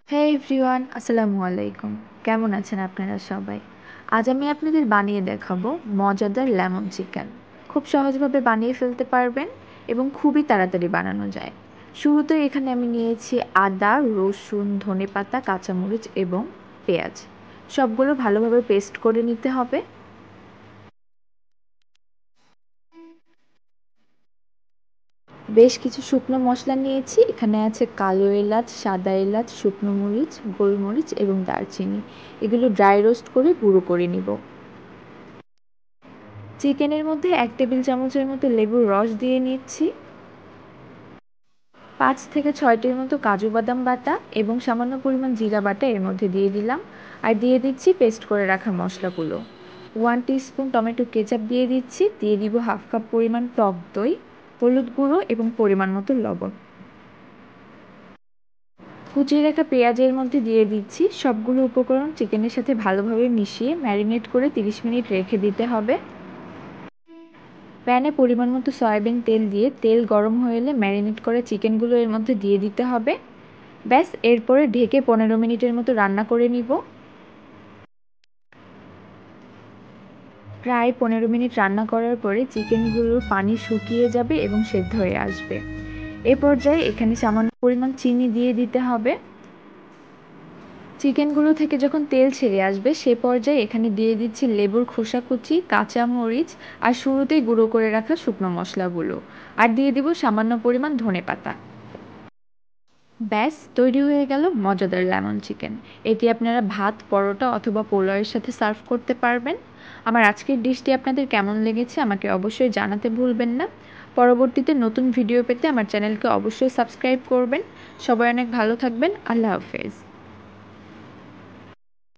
হ্যাঁ এভরিওয়ান, আসসালামু আলাইকুম। কেমন আছেন আপনারা সবাই? আজ আমি আপনাদের বানিয়ে দেখাবো মজাদার লেমন চিকেন। খুব সহজভাবে বানিয়ে ফেলতে পারবেন এবং খুবই তাড়াতাড়ি বানানো যায়। শুরুতে এখানে আমি নিয়েছি আদা, রসুন, ধনেপাতা, কাঁচামরিচ এবং পেঁয়াজ। সবগুলো ভালোভাবে পেস্ট করে নিতে হবে। বেশ কিছু শুকনো মশলা নিয়েছি। এখানে আছে কালো এলাচ, সাদা এলাচ, শুকনো মরিচ, গোলমরিচ এবং দারচিনি। এগুলো ড্রাই রোস্ট করে গুঁড়ো করে নিব। চিকেনের মধ্যে ১ টেবিল চামচের মতো লেবুর রস দিয়ে নিচ্ছি। ৫ থেকে ৬টির মতো কাজু বাদাম বাটা এবং সামান্য পরিমাণ জিরা বাটা এর মধ্যে দিয়ে দিলাম। আর দিয়ে দিচ্ছি পেস্ট করে রাখা মশলাগুলো। 1 টিস্পুন টমেটো কেচাপ দিয়ে দিচ্ছি। দিয়ে দিব 1/2 কাপ পরিমাণ টক দই, হলুদ গুঁড়ো এবং পরিমাণ মতো লবণ। কুচিয়ে রাখা পেঁয়াজের মধ্যে দিয়ে দিচ্ছি। সবগুলো উপকরণ চিকেনের সাথে ভালোভাবে মিশিয়ে ম্যারিনেট করে ৩০ মিনিট রেখে দিতে হবে। প্যানে পরিমাণ মতো সয়াবিন তেল দিয়ে তেল গরম হয়ে এলে ম্যারিনেট করে চিকেনগুলো এর মধ্যে দিয়ে দিতে হবে। ব্যাস, এরপরে ঢেকে ১৫ মিনিটের মতো রান্না করে নিব। প্রায় ১৫ মিনিট রান্না করার পরে চিকেনগুলোর পানি শুকিয়ে যাবে এবং সেদ্ধ হয়ে আসবে। এ পর্যায়ে এখানে সামান্য পরিমাণ চিনি দিয়ে দিতে হবে। চিকেনগুলো থেকে যখন তেল ছেড়ে আসবে সে পর্যায়ে এখানে দিয়ে দিচ্ছি লেবুর খোসা কুচি, কাঁচামরিচ আর শুরুতেই গুঁড়ো করে রাখা শুকনো মশলাগুলো। আর দিয়ে দিব সামান্য পরিমাণ ধনেপাতা। ব্যাস, তৈরি হয়ে গেল মজাদার লেমন চিকেন। এটি আপনারা ভাত, পরোটা অথবা পোলাওয়ের সাথে সার্ভ করতে পারবেন। আমার আজকের ডিশটি আপনাদের কেমন লেগেছে আমাকে অবশ্যই জানাতে ভুলবেন না। পরবর্তীতে নতুন ভিডিও পেতে আমার চ্যানেলকে অবশ্যই সাবস্ক্রাইব করবেন। সবাই অনেক ভালো থাকবেন। আল্লাহ হাফেজ।